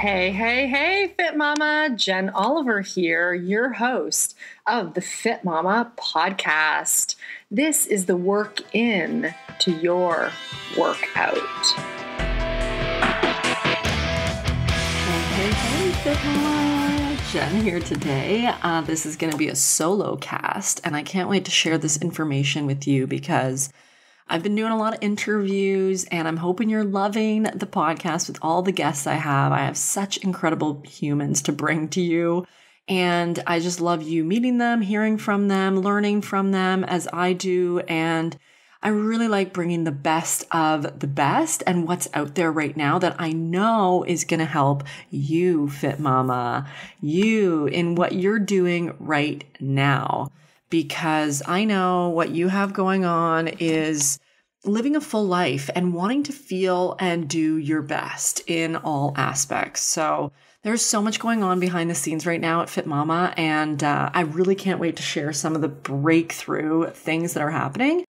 Hey, Fit Mama. Jen Oliver here, your host of the Fit Mama podcast. This is the work in to your workout. Hey, Fit Mama. Jen here today. This is going to be a solo cast, and I can't wait to share this information with you because I've been doing a lot of interviews and I'm hoping you're loving the podcast with all the guests I have. I have such incredible humans to bring to you. And I just love you meeting them, hearing from them, learning from them as I do. And I really like bringing the best of the best and what's out there right now that I know is going to help you, Fit Mama, you in what you're doing right now. Because I know what you have going on is living a full life and wanting to feel and do your best in all aspects. So there's so much going on behind the scenes right now at Fit Mama, and I really can't wait to share some of the breakthrough things that are happening.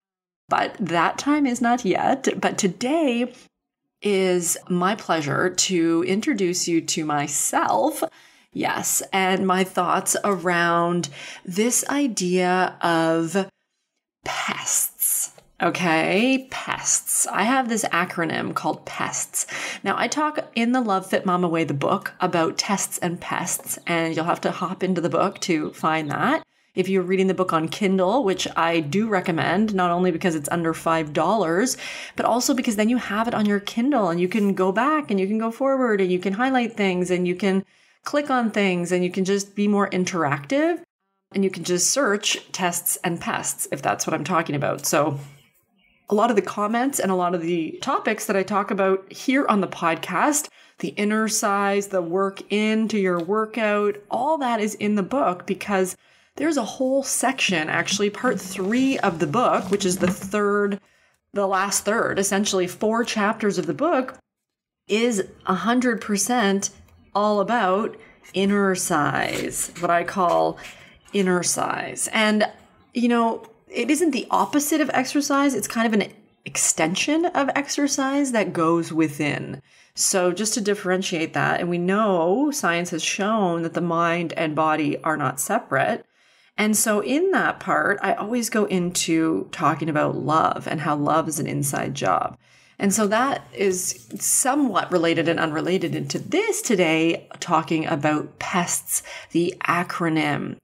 But that time is not yet. But today is my pleasure to introduce you to myself. Yes, and my thoughts around this idea of PESTS. Okay, PESTS. I have this acronym called PESTS. Now, I talk in the Love Fit Mama Way, the book, about tests and pests, and you'll have to hop into the book to find that. If you're reading the book on Kindle, which I do recommend, not only because it's under $5, but also because then you have it on your Kindle and you can go back and you can go forward and you can highlight things and you can click on things and you can just be more interactive and you can just search tests and pests if that's what I'm talking about. So a lot of the comments and a lot of the topics that I talk about here on the podcast, the inner size, the work into your workout, all that is in the book because there's a whole section, actually part 3 of the book, which is the last third, essentially 4 chapters of the book is 100% all about inner size, what I call inner size. And, you know, it isn't the opposite of exercise. It's kind of an extension of exercise that goes within. So just to differentiate that, and we know science has shown that the mind and body are not separate. And so in that part, I always go into talking about love and how love is an inside job. And so that is somewhat related and unrelated into this today, talking about PESTS, the acronym.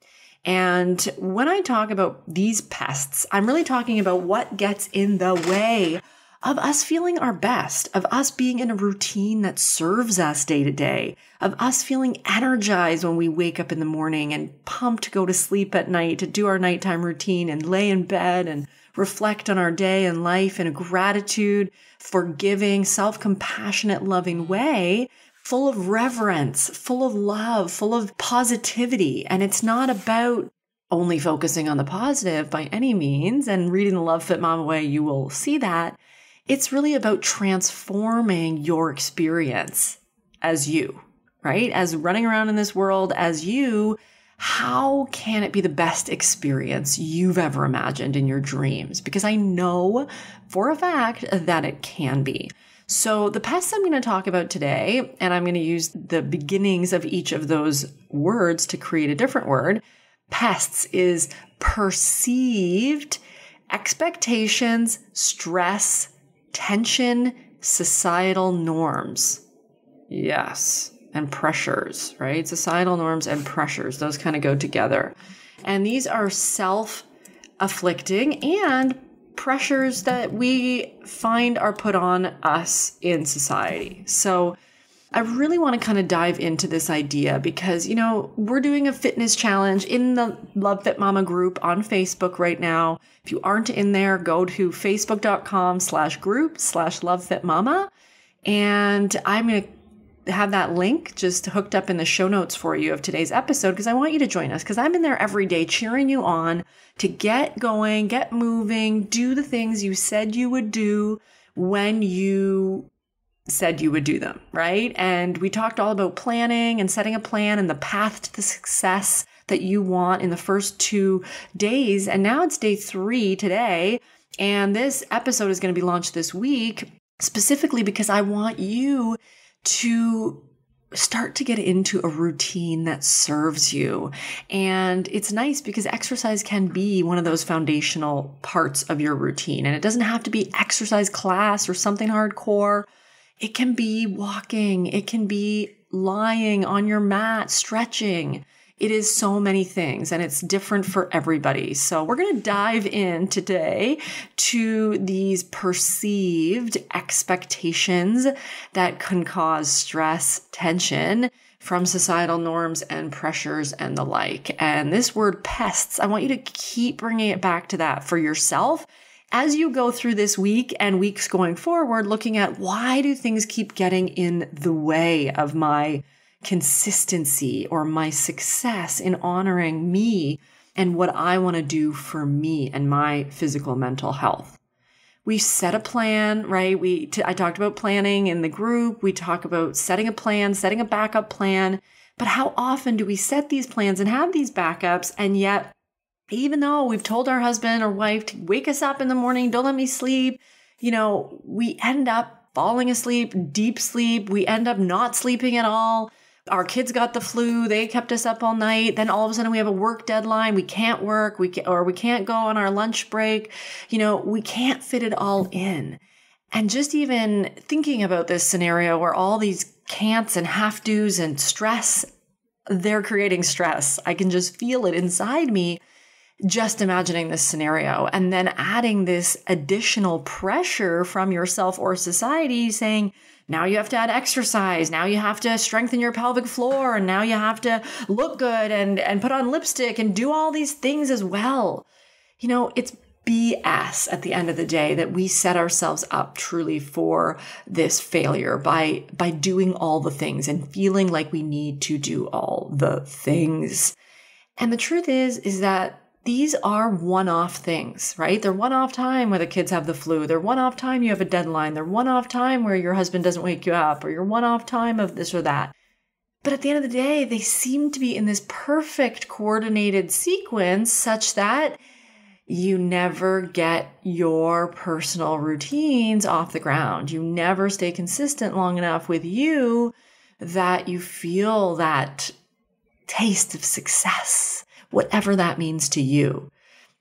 And when I talk about these PESTS, I'm really talking about what gets in the way of us feeling our best, of us being in a routine that serves us day to day, of us feeling energized when we wake up in the morning and pumped to go to sleep at night, to do our nighttime routine and lay in bed and reflect on our day and life in a gratitude, forgiving, self-compassionate, loving way, full of reverence, full of love, full of positivity. And it's not about only focusing on the positive by any means. And reading the Love Fit Mama Way, you will see that. It's really about transforming your experience as you, right? As running around in this world as you. How can it be the best experience you've ever imagined in your dreams? Because I know for a fact that it can be. So the pests I'm going to talk about today, and I'm going to use the beginnings of each of those words to create a different word. Pests is perceived expectations, stress, tension, societal norms. Yes. And pressures, right? Societal norms and pressures, those kind of go together. And these are self-afflicting and pressures that we find are put on us in society. So I really want to kind of dive into this idea because, you know, we're doing a fitness challenge in the Love Fit Mama group on Facebook right now. If you aren't in there, go to facebook.com/group/lovefitmama. And I'm going to have that link just hooked up in the show notes for you of today's episode because I want you to join us because I'm in there every day cheering you on to get going, get moving, do the things you said you would do when you said you would do them, right? And we talked all about planning and setting a plan and the path to the success that you want in the first 2 days. And now it's day 3 today. And this episode is going to be launched this week specifically because I want you to start to get into a routine that serves you. And it's nice because exercise can be one of those foundational parts of your routine. And it doesn't have to be exercise class or something hardcore. It can be walking. It can be lying on your mat, stretching. It is so many things, and it's different for everybody. So we're going to dive in today to these perceived expectations that can cause stress, tension from societal norms and pressures and the like. And this word pests, I want you to keep bringing it back to that for yourself as you go through this week and weeks going forward, looking at why do things keep getting in the way of my consistency or my success in honoring me and what I want to do for me and my physical mental health. We set a plan, right? I talked about planning in the group. We talk about setting a plan, setting a backup plan. But how often do we set these plans and have these backups? And yet, even though we've told our husband or wife to wake us up in the morning, don't let me sleep, we end up falling asleep, deep sleep. We end up not sleeping at all. Our kids got the flu. They kept us up all night. Then all of a sudden we have a work deadline. We can't work. We can't go on our lunch break. We can't fit it all in. And just even thinking about this scenario where all these can'ts and have-tos and stress, they're creating stress. I can just feel it inside me just imagining this scenario. And then adding this additional pressure from yourself or society saying, now you have to add exercise. Now you have to strengthen your pelvic floor. And now you have to look good and put on lipstick and do all these things as well. It's BS at the end of the day that we set ourselves up truly for this failure by doing all the things and feeling like we need to do all the things. And the truth is that these are one-off things, right? They're one-off time where the kids have the flu. They're one-off time you have a deadline. They're one-off time where your husband doesn't wake you up, or your one-off time of this or that. But at the end of the day, they seem to be in this perfect coordinated sequence such that you never get your personal routines off the ground. You never stay consistent long enough with you that you feel that taste of success, whatever that means to you.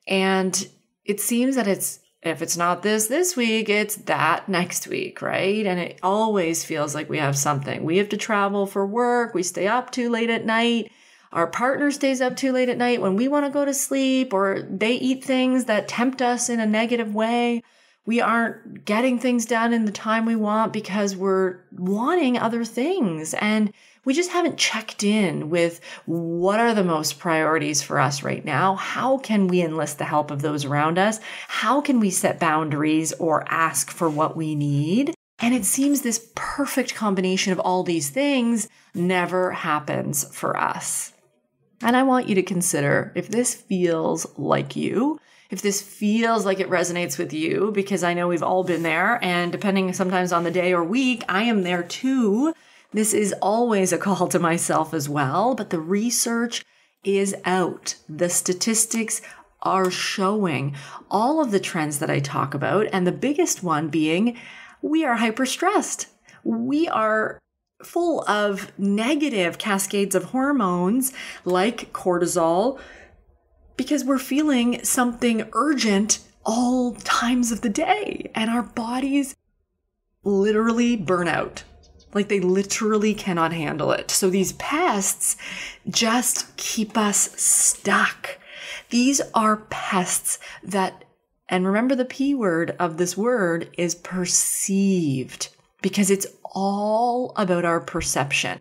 And it seems that if it's not this week, it's that next week, right? And it always feels like we have something. We have to travel for work. We stay up too late at night. Our partner stays up too late at night when we want to go to sleep, or they eat things that tempt us in a negative way. We aren't getting things done in the time we want because we're wanting other things. And we just haven't checked in with what are the most priorities for us right now? How can we enlist the help of those around us? How can we set boundaries or ask for what we need? And it seems this perfect combination of all these things never happens for us. And I want you to consider if this feels like you, if this feels like it resonates with you, because I know we've all been there, and depending sometimes on the day or week, I am there too. This is always a call to myself as well, but the research is out. The statistics are showing all of the trends that I talk about, and the biggest one being we are hyper-stressed. We are full of negative cascades of hormones like cortisol because we're feeling something urgent all times of the day, and our bodies literally burn out. Like they literally cannot handle it. So these pests just keep us stuck. These are pests that, and remember the P word of this word is perceived, because it's all about our perception.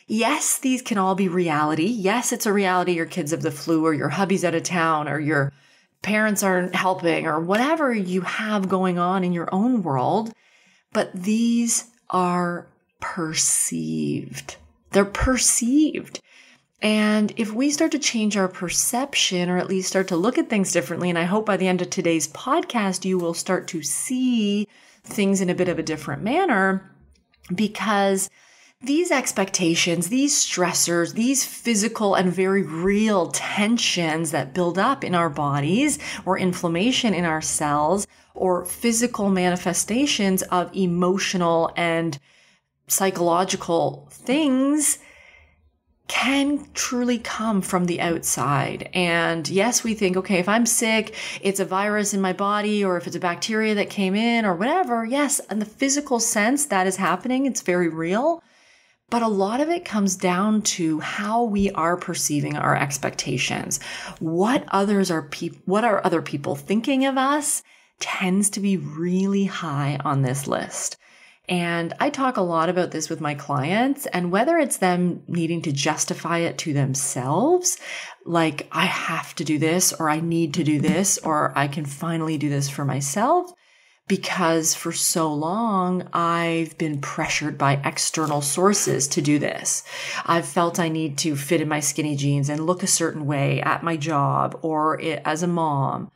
Yes, these can all be reality. Yes, it's a reality your kids have the flu, or your hubby's out of town, or your parents aren't helping, or whatever you have going on in your own world. But these are perceived. They're perceived. And if we start to change our perception, or at least start to look at things differently, and I hope by the end of today's podcast, you will start to see things in a bit of a different manner, because these expectations, these stressors, these physical and very real tensions that build up in our bodies, or inflammation in our cells, or physical manifestations of emotional and psychological things can truly come from the outside. And yes, we think, okay, if I'm sick, it's a virus in my body, or if it's a bacteria that came in or whatever. Yes, in the physical sense, that is happening. It's very real. But a lot of it comes down to how we are perceiving our expectations. What are other people thinking of us tends to be really high on this list. And I talk a lot about this with my clients, and whether it's them needing to justify it to themselves, like I have to do this, or I need to do this, or I can finally do this for myself, because for so long I've been pressured by external sources to do this. I've felt I need to fit in my skinny jeans and look a certain way at my job or as a mom.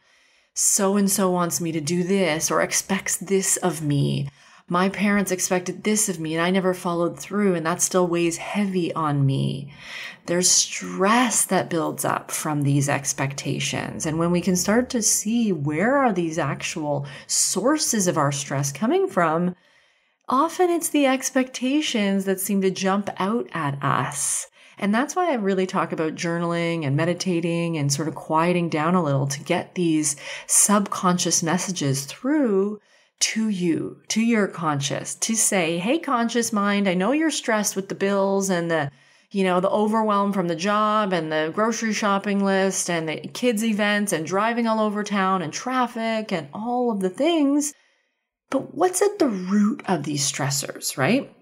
So-and-so wants me to do this or expects this of me. My parents expected this of me and I never followed through, and that still weighs heavy on me. There's stress that builds up from these expectations. And when we can start to see where are these actual sources of our stress coming from, often it's the expectations that seem to jump out at us. And that's why I really talk about journaling and meditating and sort of quieting down a little to get these subconscious messages through to you, to your conscious, to say, hey, conscious mind, I know you're stressed with the bills and the overwhelm from the job and the grocery shopping list and the kids' events and driving all over town and traffic and all of the things. But what's at the root of these stressors, right?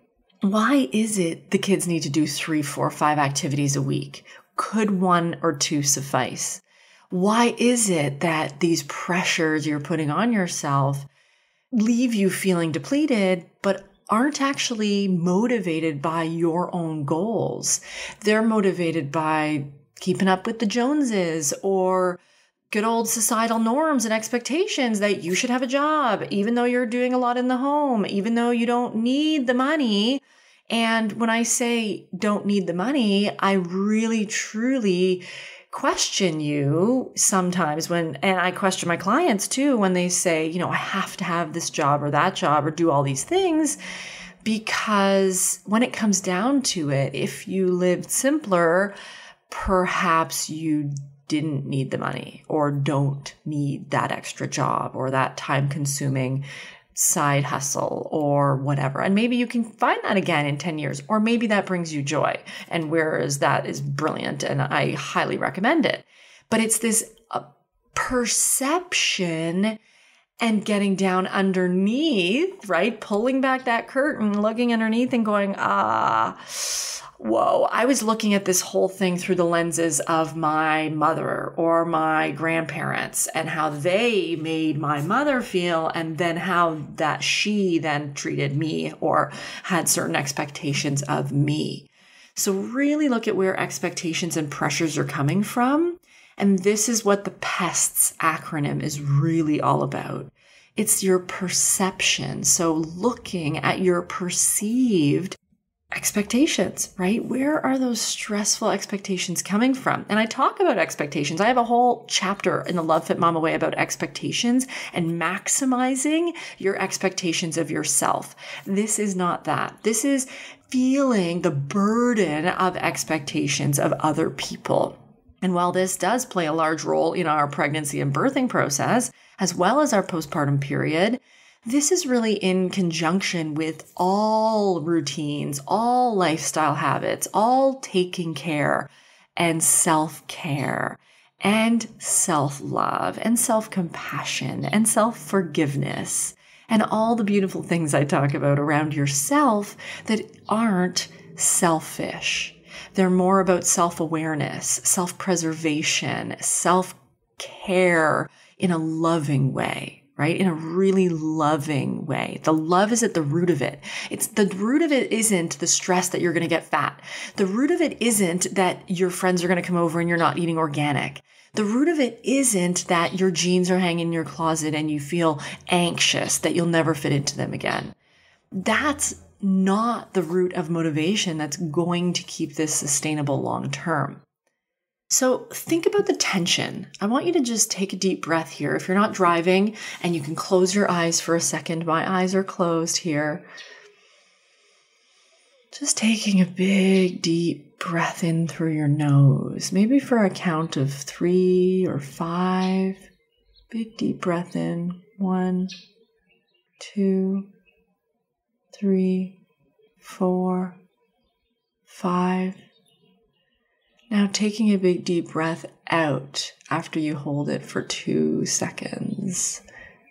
Why is it the kids need to do 3, 4, 5 activities a week? Could 1 or 2 suffice? Why is it that these pressures you're putting on yourself leave you feeling depleted, but aren't actually motivated by your own goals? They're motivated by keeping up with the Joneses or good old societal norms and expectations that you should have a job, even though you're doing a lot in the home, even though you don't need the money. And when I say don't need the money, I really, truly question you sometimes and I question my clients too, when they say, I have to have this job or that job or do all these things, because when it comes down to it, if you lived simpler, perhaps you didn't need the money or don't need that extra job or that time consuming side hustle or whatever. And maybe you can find that again in 10 years, or maybe that brings you joy. And whereas that is brilliant and I highly recommend it. But it's this perception and getting down underneath, right? Pulling back that curtain, looking underneath and going, whoa, I was looking at this whole thing through the lenses of my mother or my grandparents and how they made my mother feel, and then how that she then treated me or had certain expectations of me. So really look at where expectations and pressures are coming from. And this is what the PESTS acronym is really all about. It's your perception. So looking at your perceived expectations, right? Where are those stressful expectations coming from? And I talk about expectations. I have a whole chapter in the Love Fit Mama Way about expectations and maximizing your expectations of yourself. This is not that. This is feeling the burden of expectations of other people. And while this does play a large role in our pregnancy and birthing process, as well as our postpartum period, this is really in conjunction with all routines, all lifestyle habits, all taking care and self-care and self-love and self-compassion and self-forgiveness and all the beautiful things I talk about around yourself that aren't selfish. They're more about self-awareness, self-preservation, self-care in a loving way, right? In a really loving way. The love is at the root of it. The root of it isn't the stress that you're going to get fat. The root of it isn't that your friends are going to come over and you're not eating organic. The root of it isn't that your jeans are hanging in your closet and you feel anxious that you'll never fit into them again. That's not the root of motivation that's going to keep this sustainable long term. So think about the tension. I want you to just take a deep breath here. If you're not driving, and you can close your eyes for a second. My eyes are closed here. Just taking a big, deep breath in through your nose, maybe for a count of 3 or 5. Big, deep breath in. 1, 2, 3, 4, 5. Now taking a big, deep breath out after you hold it for 2 seconds.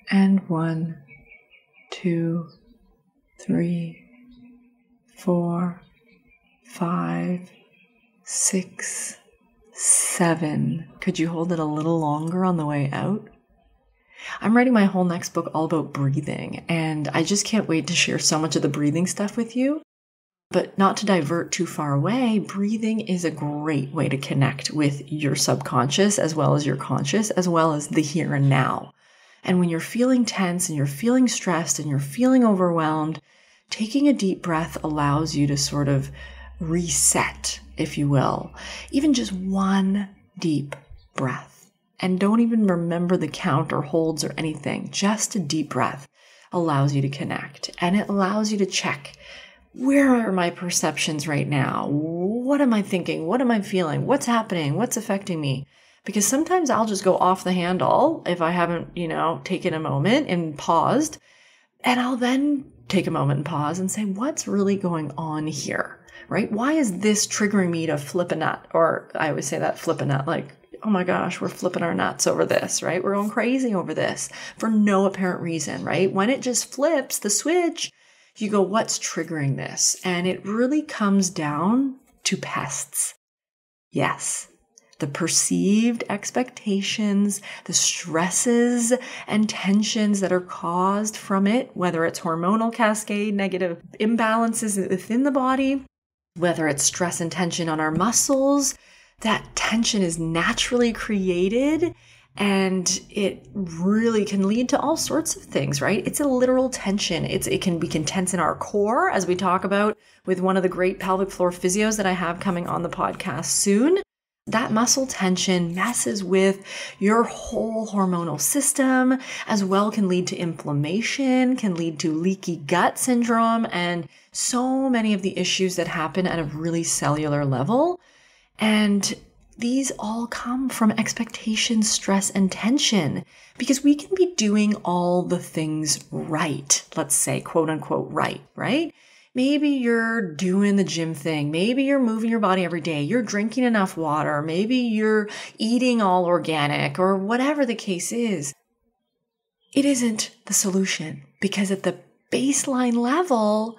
And 1, 2, 3, 4, 5, 6, 7. Could you hold it a little longer on the way out? I'm writing my whole next book all about breathing, and I just can't wait to share so much of the breathing stuff with you. But not to divert too far away, breathing is a great way to connect with your subconscious as well as your conscious, as well as the here and now. And when you're feeling tense and you're feeling stressed and you're feeling overwhelmed, taking a deep breath allows you to sort of reset, if you will. Even just one deep breath. And don't even remember the count or holds or anything. Just a deep breath allows you to connect. And it allows you to check, where are my perceptions right now? What am I thinking? What am I feeling? What's happening? What's affecting me? Because sometimes I'll just go off the handle if I haven't, taken a moment and paused. And I'll then take a moment and pause and say, what's really going on here, right? Why is this triggering me to flip a nut? Or I always say that, flip a nut, like, oh my gosh, we're flipping our nuts over this, right? We're going crazy over this for no apparent reason, right? When it just flips the switch, you go, what's triggering this? And it really comes down to PESTS. Yes. The perceived expectations, the stresses and tensions that are caused from it, whether it's hormonal cascade, negative imbalances within the body, whether it's stress and tension on our muscles, that tension is naturally created and it really can lead to all sorts of things, right? It's a literal tension. We can tense in our core, as we talk about with one of the great pelvic floor physios that I have coming on the podcast soon. That muscle tension messes with your whole hormonal system, as well can lead to inflammation, can lead to leaky gut syndrome, and so many of the issues that happen at a really cellular level. And these all come from expectation, stress, and tension, because we can be doing all the things right. Let's say, quote unquote, right? Maybe you're doing the gym thing. Maybe you're moving your body every day. You're drinking enough water. Maybe you're eating all organic, or whatever the case is. It isn't the solution, because at the baseline level,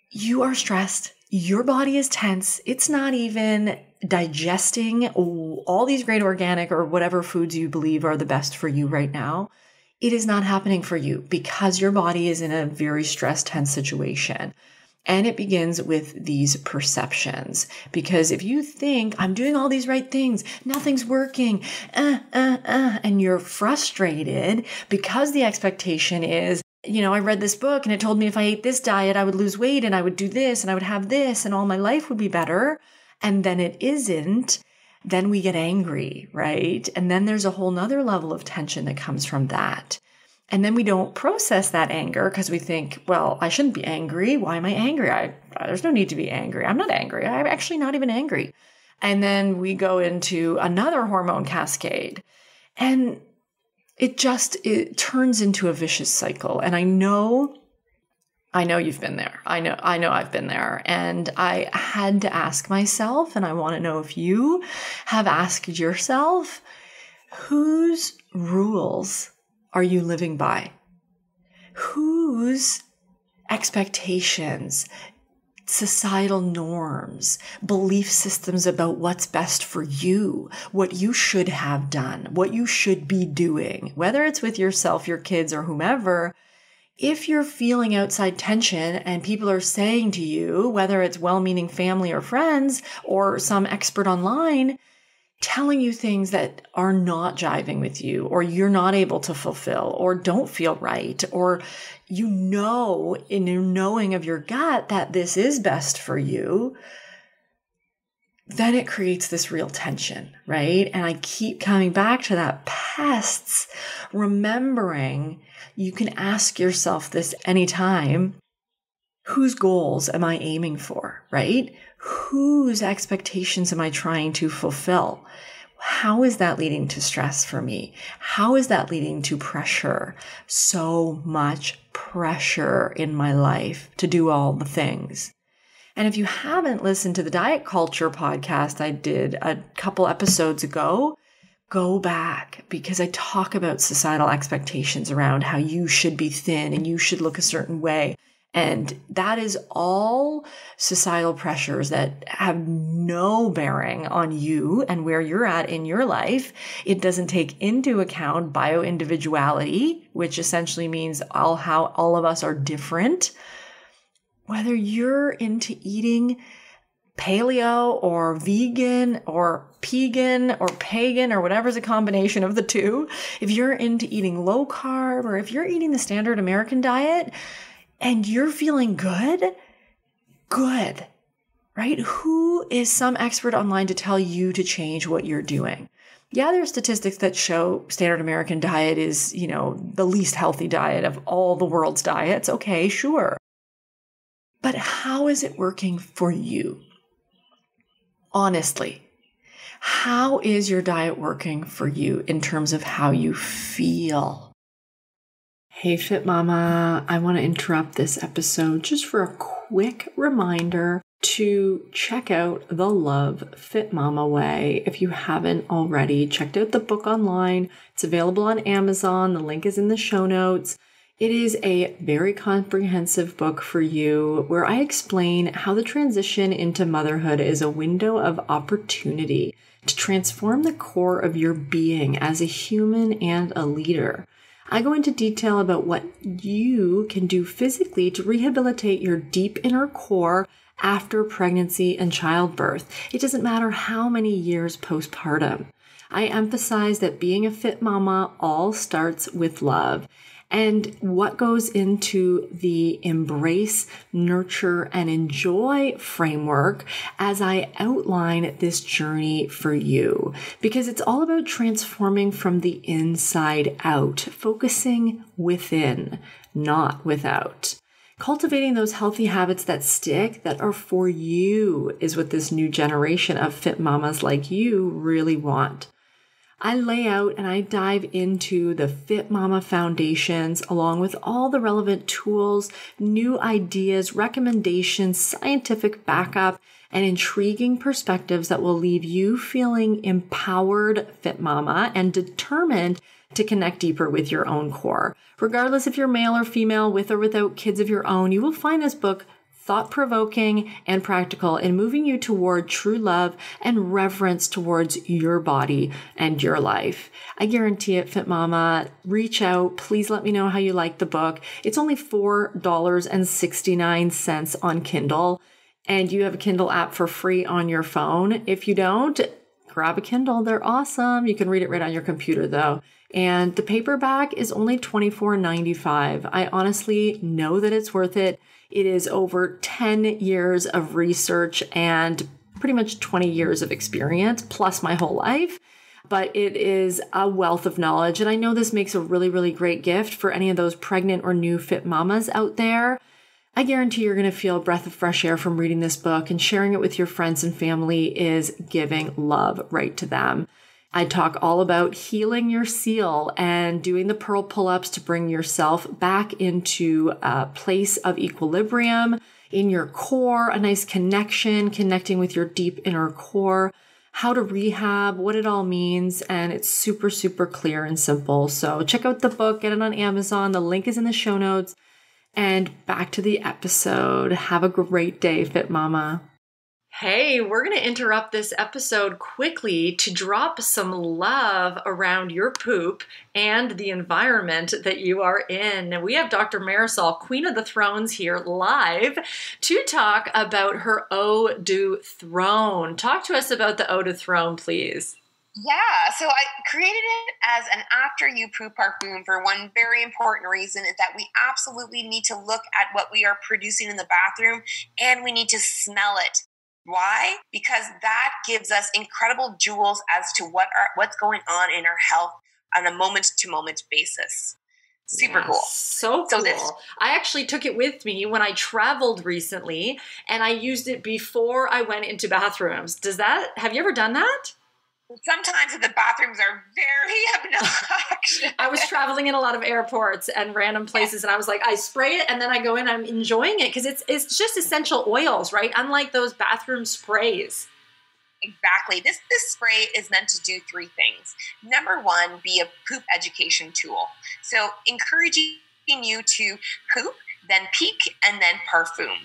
you are stressed. Your body is tense. It's not even digesting all these great organic or whatever foods you believe are the best for you right now. It is not happening for you because your body is in a very stressed, tense situation. And it begins with these perceptions. Because if you think, I'm doing all these right things, nothing's working, and you're frustrated because the expectation is, I read this book and it told me if I ate this diet, I would lose weight and I would do this and I would have this and all my life would be better. And then it isn't. Then we get angry, right? And then there's a whole nother level of tension that comes from that. And then we don't process that anger because we think, well, I shouldn't be angry. Why am I angry? There's no need to be angry. I'm not angry. I'm actually not even angry. And then we go into another hormone cascade. And it turns into a vicious cycle. And I know you've been there. I know I've been there. And I had to ask myself, and I want to know if you have asked yourself, whose rules are you living by? Whose expectations, societal norms, belief systems about what's best for you, what you should have done, what you should be doing, whether it's with yourself, your kids, or whomever. If you're feeling outside tension and people are saying to you, whether it's well-meaning family or friends or some expert online, telling you things that are not jiving with you, or you're not able to fulfill, or don't feel right, or in your knowing of your gut that this is best for you, then it creates this real tension, right? And I keep coming back to that PESTS, remembering you can ask yourself this anytime. Whose goals am I aiming for, right? Whose expectations am I trying to fulfill? How is that leading to stress for me? How is that leading to pressure? So much pressure in my life to do all the things. And if you haven't listened to the Diet Culture podcast I did a couple episodes ago, go back, because I talk about societal expectations around how you should be thin and you should look a certain way. And that is all societal pressures that have no bearing on you and where you're at in your life. It doesn't take into account bio-individuality, which essentially means how all of us are different. Whether you're into eating paleo or vegan or pegan or pagan or whatever's a combination of the two, if you're into eating low carb or if you're eating the standard American diet and you're feeling good, right? Who is some expert online to tell you to change what you're doing? Yeah, there are statistics that show standard American diet is, the least healthy diet of all the world's diets. Okay, sure. But how is it working for you? Honestly, how is your diet working for you in terms of how you feel? Hey, Fit Mama, I want to interrupt this episode just for a quick reminder to check out the Love Fit Mama Way. If you haven't already checked out the book online, it's available on Amazon. The link is in the show notes. It is a very comprehensive book for you where I explain how the transition into motherhood is a window of opportunity to transform the core of your being as a human and a leader. I go into detail about what you can do physically to rehabilitate your deep inner core after pregnancy and childbirth. It doesn't matter how many years postpartum. I emphasize that being a fit mama all starts with love, and what goes into the embrace, nurture, and enjoy framework as I outline this journey for you. Because it's all about transforming from the inside out, focusing within, not without. Cultivating those healthy habits that stick, that are for you, is what this new generation of fit mamas like you really want. I lay out and I dive into the Fit Mama foundations along with all the relevant tools, new ideas, recommendations, scientific backup, and intriguing perspectives that will leave you feeling empowered Fit Mama and determined to connect deeper with your own core. Regardless if you're male or female, with or without kids of your own, you will find this book thought-provoking and practical in moving you toward true love and reverence towards your body and your life. I guarantee it, Fit Mama. Reach out. Please let me know how you like the book. It's only $4.69 on Kindle, and you have a Kindle app for free on your phone. If you don't, grab a Kindle. They're awesome. You can read it right on your computer, though. And the paperback is only $24.95. I honestly know that it's worth it. It is over 10 years of research and pretty much 20 years of experience, plus my whole life. But it is a wealth of knowledge. And I know this makes a really, really great gift for any of those pregnant or new fit mamas out there. I guarantee you're going to feel a breath of fresh air from reading this book, and sharing it with your friends and family is giving love right to them. I talk all about healing your seal and doing the pearl pull-ups to bring yourself back into a place of equilibrium in your core, a nice connecting with your deep inner core, how to rehab, what it all means, and it's super, super clear and simple. So check out the book, get it on Amazon. The link is in the show notes. And back to the episode. Have a great day, Fit Mama. Hey, we're going to interrupt this episode quickly to drop some love around your poop and the environment that you are in. We have Dr. Marisol, Queen of the Thrones, here live to talk about her Eau de Throne. Talk to us about the Eau de Throne, please. Yeah, so I created it as an after you poop parfum for one very important reason, is that we absolutely need to look at what we are producing in the bathroom, and we need to smell it. Why? Because that gives us incredible jewels as to what's going on in our health on a moment-to-moment basis. Super cool. So cool. I actually took it with me when I traveled recently, and I used it before I went into bathrooms. Have you ever done that? Sometimes the bathrooms are very obnoxious. I was traveling in a lot of airports and random places, and I was like, I spray it and then I go in, I'm enjoying it because it's just essential oils, right? Unlike those bathroom sprays. Exactly. This spray is meant to do three things. Number one, be a poop education tool. So encouraging you to poop, then peek, and then parfum.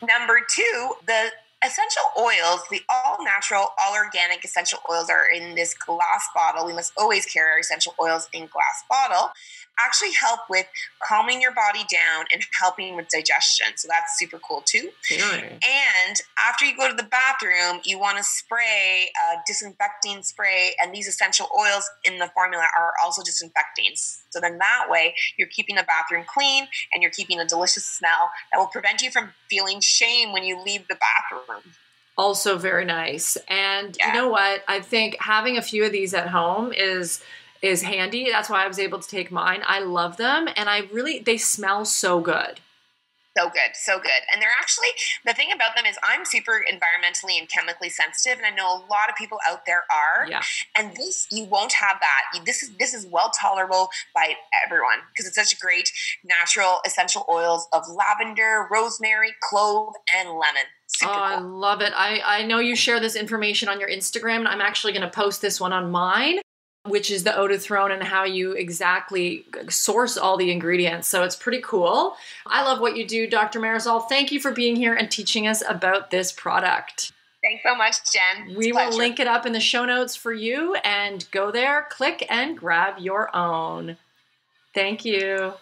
Number two, the essential oils, the all natural, all organic essential oils are in this glass bottle. We must always carry our essential oils in glass bottle. Actually help with calming your body down and helping with digestion. So that's super cool too. And after you go to the bathroom, you want to spray a disinfecting spray, and these essential oils in the formula are also disinfecting. So then that way you're keeping the bathroom clean and you're keeping a delicious smell that will prevent you from feeling shame when you leave the bathroom. Also very nice. And you know what? I think having a few of these at home is handy. That's why I was able to take mine. I love them. And they smell so good. So good. And they're actually, the thing about them is I'm super environmentally and chemically sensitive. And I know a lot of people out there are. Yeah. And this, you won't have that. This is well tolerable by everyone because it's such great natural essential oils of lavender, rosemary, clove, and lemon. Super cool. I love it. I know you share this information on your Instagram, and I'm actually going to post this one on mine, which is the eau de throne and how you exactly source all the ingredients. So it's pretty cool. I love what you do, Dr. Marisol. Thank you for being here and teaching us about this product. Thanks so much, Jen. We will link it up in the show notes for you, and go there, click, and grab your own. Thank you.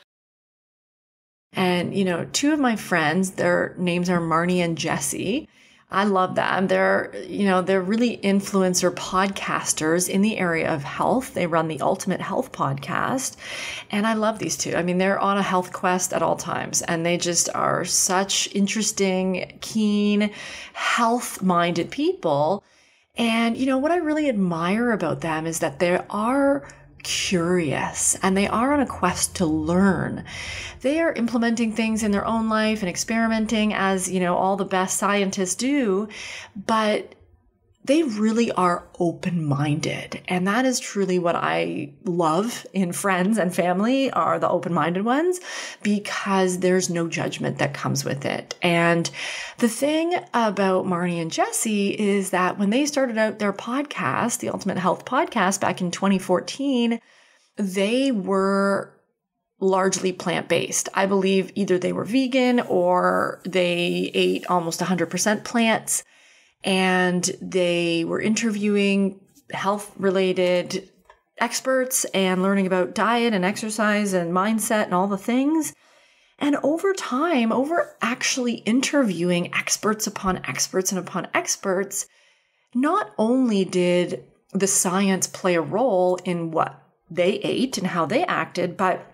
And, two of my friends, their names are Marnie and Jessie. I love them. They're really influencer podcasters in the area of health. They run the Ultimate Health Podcast. And I love these two. I mean, they're on a health quest at all times, and they just are such interesting, keen, health-minded people. And, what I really admire about them is that they are curious and they are on a quest to learn. They are implementing things in their own life and experimenting as, all the best scientists do, but they really are open-minded. And that is truly what I love in friends and family, are the open-minded ones, because there's no judgment that comes with it. And the thing about Marnie and Jessie is that when they started out their podcast, the Ultimate Health Podcast, back in 2014, they were largely plant-based. I believe either they were vegan or they ate almost 100% plants. And they were interviewing health-related experts and learning about diet and exercise and mindset and all the things. And over time, over actually interviewing experts upon experts and upon experts, not only did the science play a role in what they ate and how they acted, but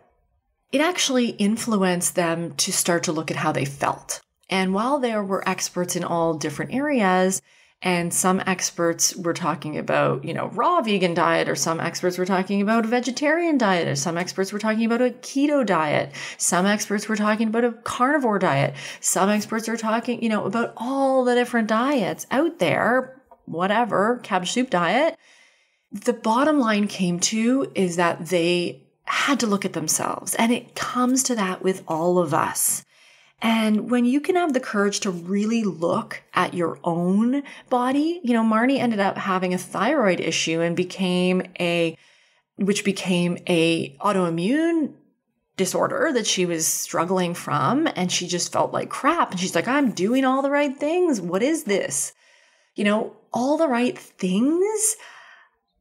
it actually influenced them to start to look at how they felt. And while there were experts in all different areas, and some experts were talking about, raw vegan diet, or some experts were talking about a vegetarian diet, or some experts were talking about a keto diet, some experts were talking about a carnivore diet, some experts are talking, about all the different diets out there, whatever, cabbage soup diet. The bottom line came to is that they had to look at themselves. And it comes to that with all of us. And when you can have the courage to really look at your own body, Marnie ended up having a thyroid issue and became a autoimmune disorder that she was struggling from. And she just felt like crap. And she's like, I'm doing all the right things. What is this? All the right things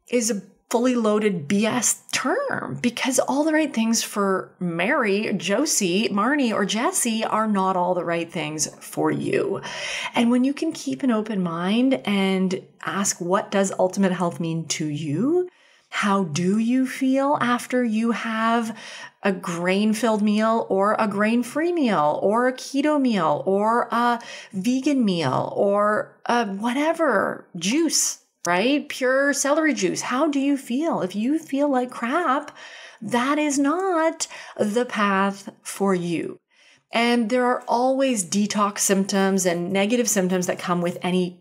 is a fully loaded BS term, because all the right things for Mary, Josie, Marnie, or Jessie are not all the right things for you. And when you can keep an open mind and ask, what does ultimate health mean to you? How do you feel after you have a grain-filled meal or a grain-free meal or a keto meal or a vegan meal or a whatever, juice? right? Pure celery juice. How do you feel? If you feel like crap, that is not the path for you. And there are always detox symptoms and negative symptoms that come with any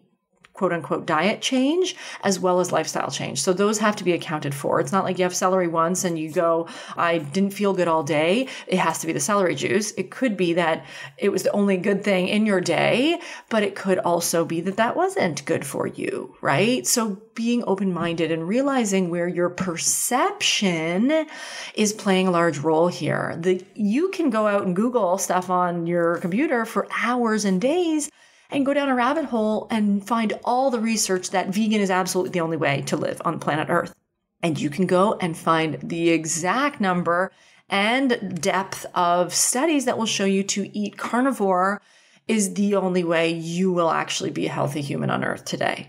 quote unquote diet change as well as lifestyle change. So those have to be accounted for. It's not like you have celery once and you go, I didn't feel good all day. It has to be the celery juice. It could be that it was the only good thing in your day, but it could also be that that wasn't good for you, right? So being open-minded and realizing where your perception is playing a large role here. You can go out and Google stuff on your computer for hours and days and go down a rabbit hole and find all the research that vegan is absolutely the only way to live on planet Earth. And you can go and find the exact number and depth of studies that will show you to eat carnivore is the only way you will actually be a healthy human on Earth today.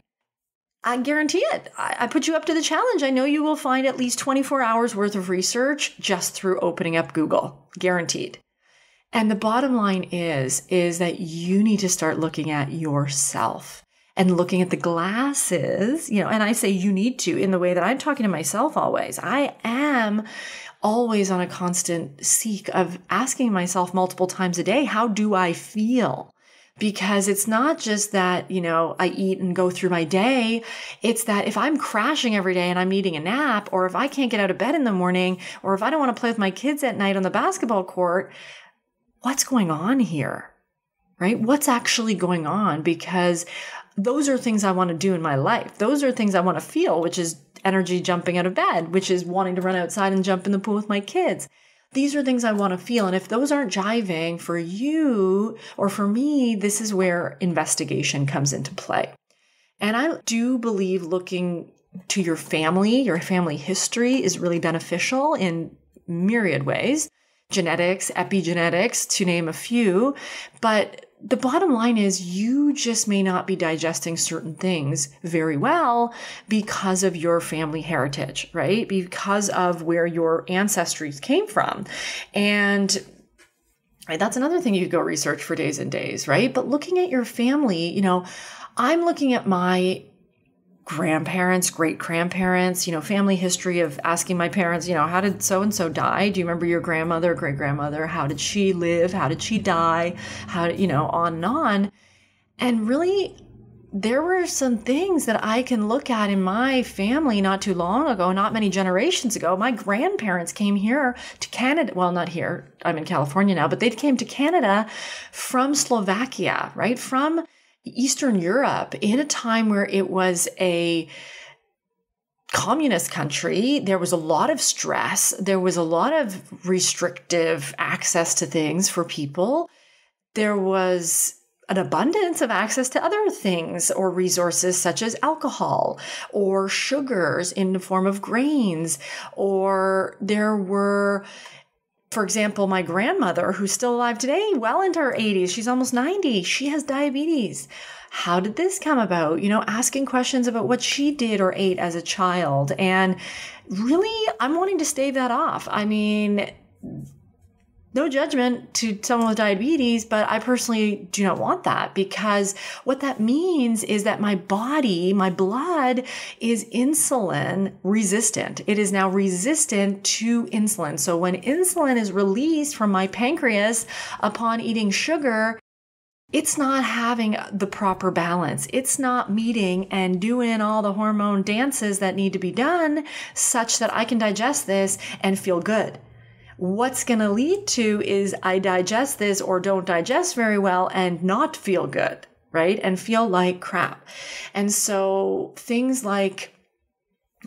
I guarantee it. I put you up to the challenge. I know you will find at least 24 hours worth of research just through opening up Google. Guaranteed. And the bottom line is that you need to start looking at yourself and looking at the glasses, and I say you need to in the way that I'm talking to myself always. I am always on a constant seek of asking myself multiple times a day, how do I feel? Because it's not just that, I eat and go through my day. It's that if I'm crashing every day and I'm needing a nap, or if I can't get out of bed in the morning, or if I don't want to play with my kids at night on the basketball court, what's going on here, right? What's actually going on? Because those are things I want to do in my life. Those are things I want to feel, which is energy jumping out of bed, which is wanting to run outside and jump in the pool with my kids. These are things I want to feel. And if those aren't jiving for you or for me, this is where investigation comes into play. And I do believe looking to your family history is really beneficial in myriad ways. Genetics, epigenetics, to name a few. But the bottom line is you just may not be digesting certain things very well because of your family heritage, right? Because of where your ancestries came from. And that's another thing you could go research for days and days, right? But looking at your family, I'm looking at my grandparents, great-grandparents, family history of asking my parents, how did so-and-so die? Do you remember your grandmother, great-grandmother? How did she live? How did she die? How, on and on. And really, there were some things that I can look at in my family not too long ago, not many generations ago. My grandparents came here to Canada. Well, not here. I'm in California now, but they came to Canada from Slovakia, right? From Eastern Europe in a time where it was a communist country. There was a lot of stress. There was a lot of restrictive access to things for people. There was an abundance of access to other things or resources such as alcohol or sugars in the form of grains, or there were, for example, my grandmother, who's still alive today, well into her 80s, she's almost 90, she has diabetes. How did this come about? Asking questions about what she did or ate as a child. And really, I'm wanting to stave that off. I mean, no judgment to someone with diabetes, but I personally do not want that, because what that means is that my body, my blood is insulin resistant. It is now resistant to insulin. So when insulin is released from my pancreas upon eating sugar, it's not having the proper balance. It's not meeting and doing all the hormone dances that need to be done such that I can digest this and feel good. What's going to lead to is I digest this or don't digest very well and not feel good, right? And feel like crap. And so things like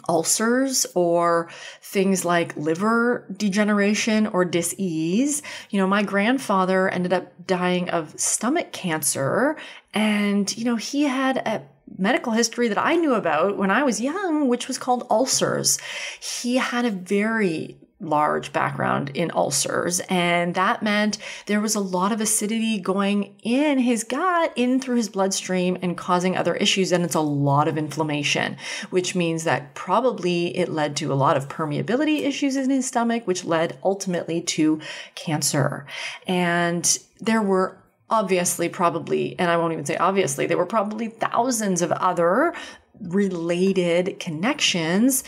ulcers or things like liver degeneration or dis-ease. My grandfather ended up dying of stomach cancer, and, he had a medical history that I knew about when I was young, which was called ulcers. He had a very large background in ulcers, and that meant there was a lot of acidity going in his gut, in through his bloodstream, and causing other issues. And it's a lot of inflammation, which means that probably it led to a lot of permeability issues in his stomach, which led ultimately to cancer. And there were obviously probably, and I won't even say obviously, there were probably thousands of other related connections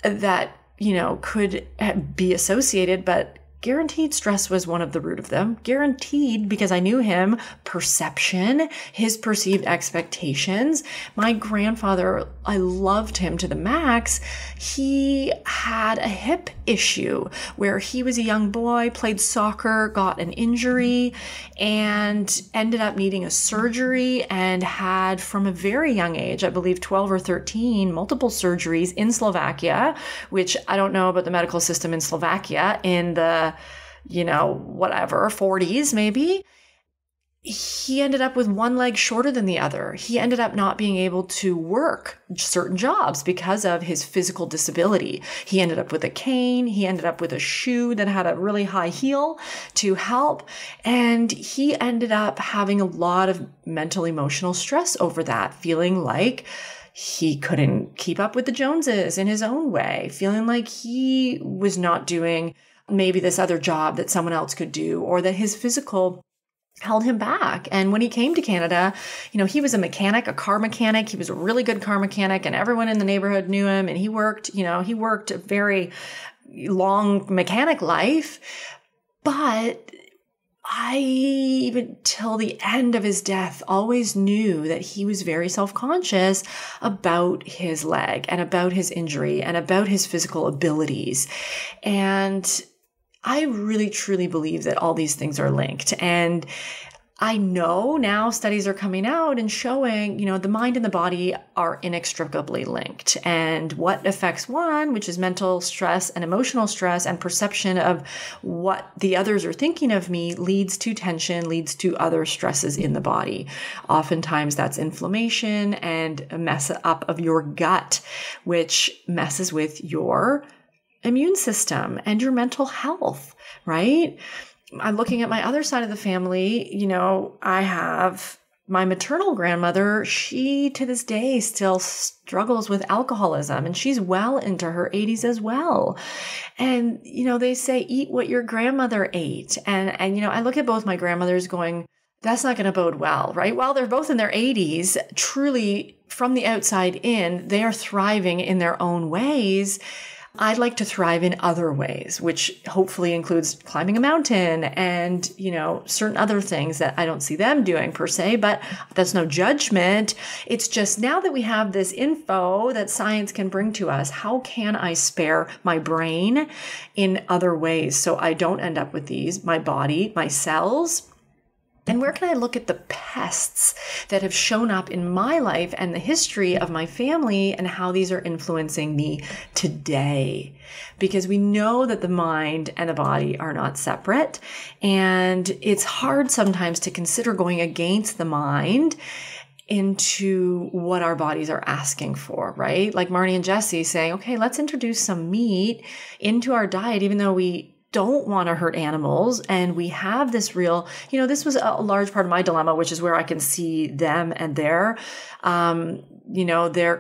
that, could be associated, but guaranteed stress was one of the root of them. Guaranteed, because I knew him, perception, his perceived expectations. My grandfather, I loved him to the max. He had a hip issue where he was a young boy, played soccer, got an injury, and ended up needing a surgery, and had from a very young age, I believe 12 or 13, multiple surgeries in Slovakia, which I don't know about the medical system in Slovakia in the 40s maybe. He ended up with one leg shorter than the other. He ended up not being able to work certain jobs because of his physical disability. He ended up with a cane. He ended up with a shoe that had a really high heel to help. And he ended up having a lot of mental, emotional stress over that, feeling like he couldn't keep up with the Joneses in his own way, feeling like he was not doing maybe this other job that someone else could do, or that his physical held him back. And when he came to Canada, he was a mechanic, a car mechanic. He was a really good car mechanic, and everyone in the neighborhood knew him. And he worked a very long mechanic life. But I, even till the end of his death, always knew that he was very self-conscious about his leg and about his injury and about his physical abilities. And I really, truly believe that all these things are linked. And I know now studies are coming out and showing, the mind and the body are inextricably linked. And what affects one, which is mental stress and emotional stress and perception of what the others are thinking of me, leads to tension, leads to other stresses in the body. Oftentimes that's inflammation and a mess up of your gut, which messes with your immune system and your mental health, right? I'm looking at my other side of the family. I have my maternal grandmother. She, to this day, still struggles with alcoholism, and she's well into her 80s as well. And, they say, eat what your grandmother ate. And I look at both my grandmothers going, that's not going to bode well, right? While they're both in their 80s, truly from the outside in, they are thriving in their own ways. I'd like to thrive in other ways, which hopefully includes climbing a mountain and, certain other things that I don't see them doing per se, but that's no judgment. It's just now that we have this info that science can bring to us, how can I spare my brain in other ways so I don't end up with these, my body, my cells? And where can I look at the pests that have shown up in my life and the history of my family and how these are influencing me today? Because we know that the mind and the body are not separate. And it's hard sometimes to consider going against the mind into what our bodies are asking for, right? Like Marnie and Jesse saying, okay, let's introduce some meat into our diet, even though we don't want to hurt animals. And we have this real, this was a large part of my dilemma, which is where I can see them and their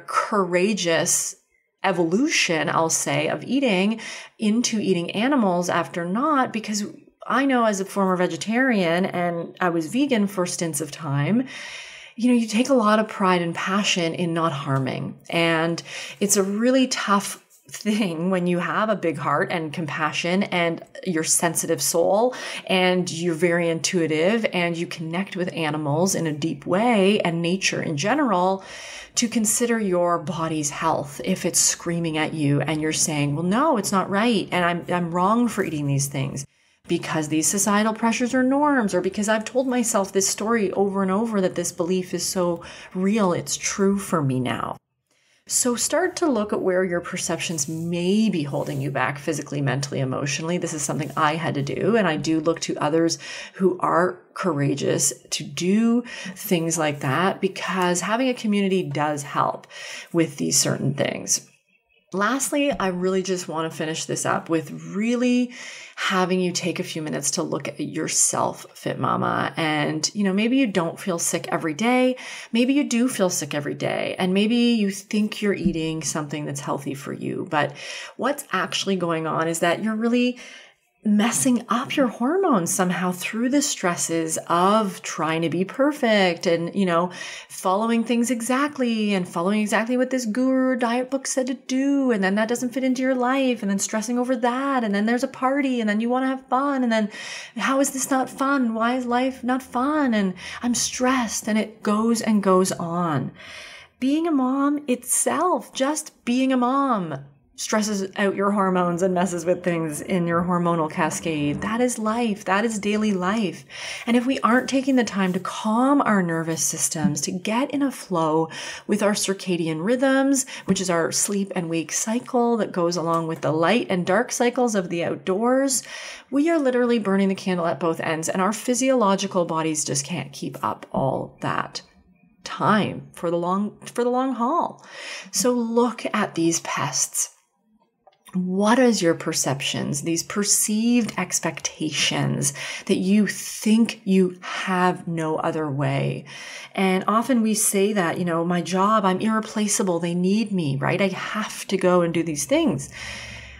courageous evolution, I'll say, of eating into eating animals after not, because I know as a former vegetarian, and I was vegan for stints of time, you take a lot of pride and passion in not harming. And it's a really tough thing when you have a big heart and compassion and your sensitive soul and you're very intuitive and you connect with animals in a deep way and nature in general, to consider your body's health if it's screaming at you and you're saying, well, no, it's not right. And I'm wrong for eating these things because these societal pressures or norms, or because I've told myself this story over and over that this belief is so real, it's true for me now. So start to look at where your perceptions may be holding you back physically, mentally, emotionally. This is something I had to do, and I do look to others who are courageous to do things like that, because having a community does help with these certain things. Lastly, I really just want to finish this up with really having you take a few minutes to look at yourself, Fit Mama. And, maybe you don't feel sick every day. Maybe you do feel sick every day. And maybe you think you're eating something that's healthy for you. But what's actually going on is that you're really messing up your hormones somehow through the stresses of trying to be perfect and, following things exactly and following exactly what this guru or diet book said to do. And then that doesn't fit into your life, and then stressing over that. And then there's a party, and then you want to have fun. And then how is this not fun? Why is life not fun? And I'm stressed, and it goes and goes on. Being a mom itself, just being a mom, stresses out your hormones and messes with things in your hormonal cascade. That is life. That is daily life. And if we aren't taking the time to calm our nervous systems, to get in a flow with our circadian rhythms, which is our sleep and wake cycle that goes along with the light and dark cycles of the outdoors, we are literally burning the candle at both ends, and our physiological bodies just can't keep up all that time for the long haul. So look at these pests. What is your perceptions, these perceived expectations that you think you have no other way? And often we say that, my job, I'm irreplaceable. They need me, right? I have to go and do these things.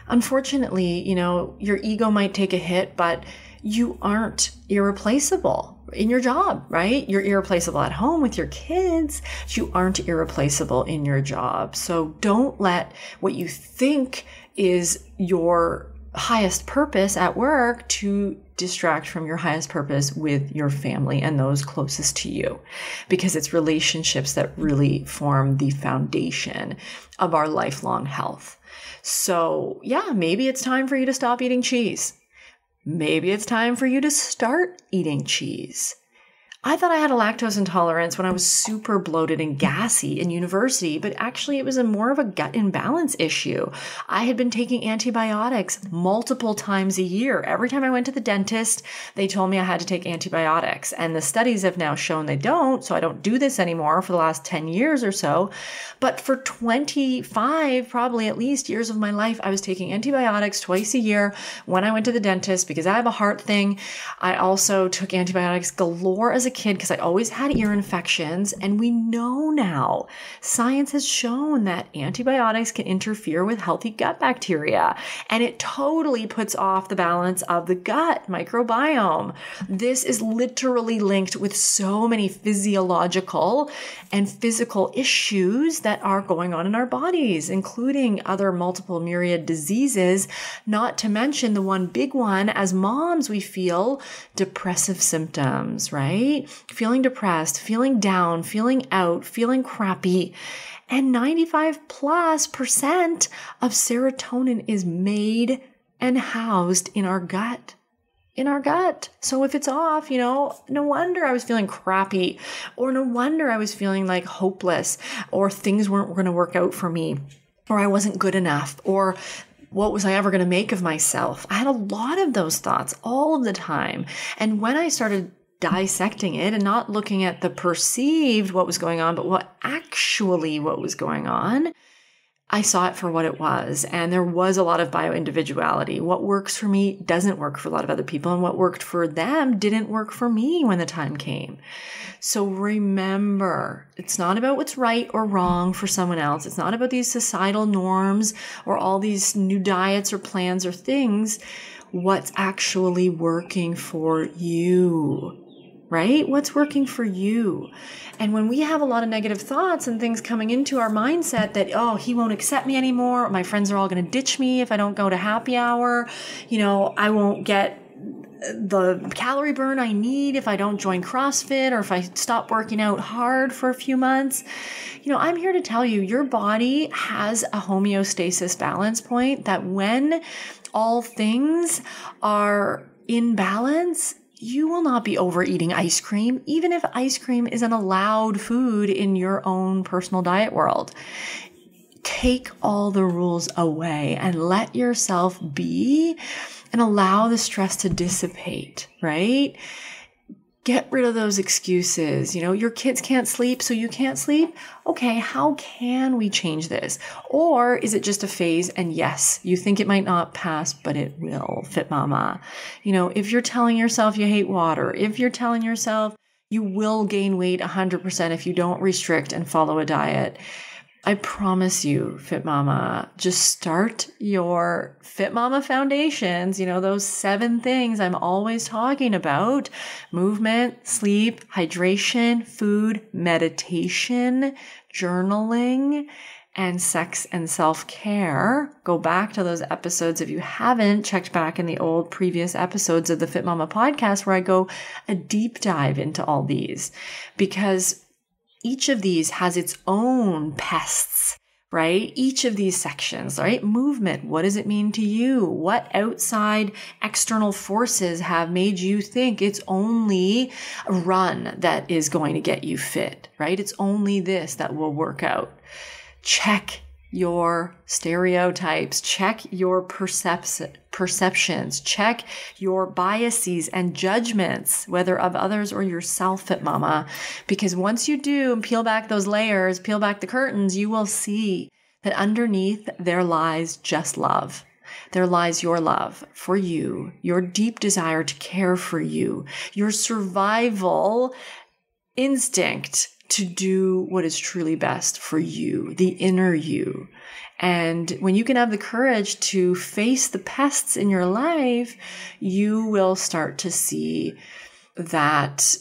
Unfortunately, your ego might take a hit, but you aren't irreplaceable in your job, right? You're irreplaceable at home with your kids. You aren't irreplaceable in your job. So don't let what you think is your highest purpose at work to distract from your highest purpose with your family and those closest to you, because it's relationships that really form the foundation of our lifelong health. So yeah, maybe it's time for you to stop eating cheese. Maybe it's time for you to start eating cheese. I thought I had a lactose intolerance when I was super bloated and gassy in university, but actually it was more of a gut imbalance issue. I had been taking antibiotics multiple times a year. Every time I went to the dentist, they told me I had to take antibiotics, and the studies have now shown they don't, so I don't do this anymore for the last 10 years or so. But for 25, probably at least, years of my life, I was taking antibiotics twice a year when I went to the dentist because I have a heart thing. I also took antibiotics galore as a kid because I always had ear infections. And we know now, science has shown that antibiotics can interfere with healthy gut bacteria, and it totally puts off the balance of the gut microbiome. This is literally linked with so many physiological and physical issues that are going on in our bodies, including other multiple myriad diseases, not to mention the one big one. As moms, we feel depressive symptoms, right? Feeling depressed, feeling down, feeling out, feeling crappy. And 95+% of serotonin is made and housed in our gut. So if it's off, no wonder I was feeling crappy, or no wonder I was feeling like hopeless, or things weren't going to work out for me, or I wasn't good enough, or what was I ever going to make of myself? I had a lot of those thoughts all of the time. And when I started dissecting it and not looking at the perceived what was going on, but what was going on, I saw it for what it was. And there was a lot of bioindividuality. What works for me doesn't work for a lot of other people. And what worked for them didn't work for me when the time came. So remember, it's not about what's right or wrong for someone else. It's not about these societal norms or all these new diets or plans or things. What's actually working for you? Right? What's working for you? And when we have a lot of negative thoughts and things coming into our mindset that, oh, he won't accept me anymore. My friends are all going to ditch me if I don't go to happy hour. I won't get the calorie burn I need if I don't join CrossFit, or if I stop working out hard for a few months. I'm here to tell you, your body has a homeostasis balance point that when all things are in balance, you will not be overeating ice cream, even if ice cream is an allowed food in your own personal diet world. Take all the rules away and let yourself be and allow the stress to dissipate, right? Get rid of those excuses. Your kids can't sleep, so you can't sleep. Okay, how can we change this? Or is it just a phase? And yes, you think it might not pass, but it will. FitMama. If you're telling yourself you hate water, if you're telling yourself you will gain weight 100% if you don't restrict and follow a diet, I promise you, Fit Mama, just start your Fit Mama foundations, those 7 things I'm always talking about: movement, sleep, hydration, food, meditation, journaling, and sex and self-care. Go back to those episodes if you haven't checked back in the old previous episodes of the Fit Mama podcast, where I go a deep dive into all these, because each of these has its own PESTS, right? Each of these sections, right? Movement. What does it mean to you? What outside external forces have made you think it's only a run that is going to get you fit, right? It's only this that will work out. Check your stereotypes, check your perceptions, check your biases and judgments, whether of others or yourself, Fit Mama. Because once you do and peel back those layers, peel back the curtains, you will see that underneath there lies just love. There lies your love for you, your deep desire to care for you, your survival instinct to do what is truly best for you, the inner you. And when you can have the courage to face the pests in your life, you will start to see that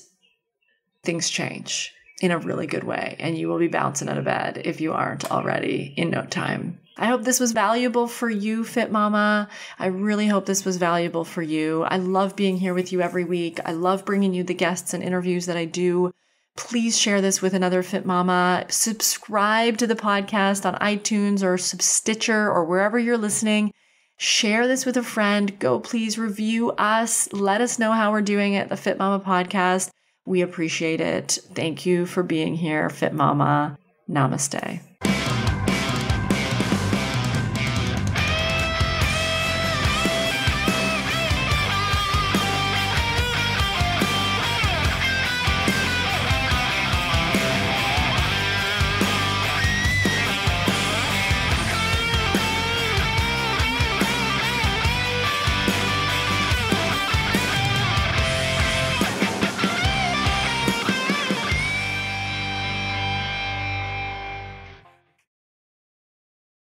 things change in a really good way. And you will be bouncing out of bed, if you aren't already, in no time. I hope this was valuable for you, Fit Mama. I really hope this was valuable for you. I love being here with you every week. I love bringing you the guests and interviews that I do. Please share this with another Fit Mama. Subscribe to the podcast on iTunes or Stitcher or wherever you're listening. Share this with a friend. Go please review us. Let us know how we're doing at the Fit Mama podcast. We appreciate it. Thank you for being here, Fit Mama. Namaste.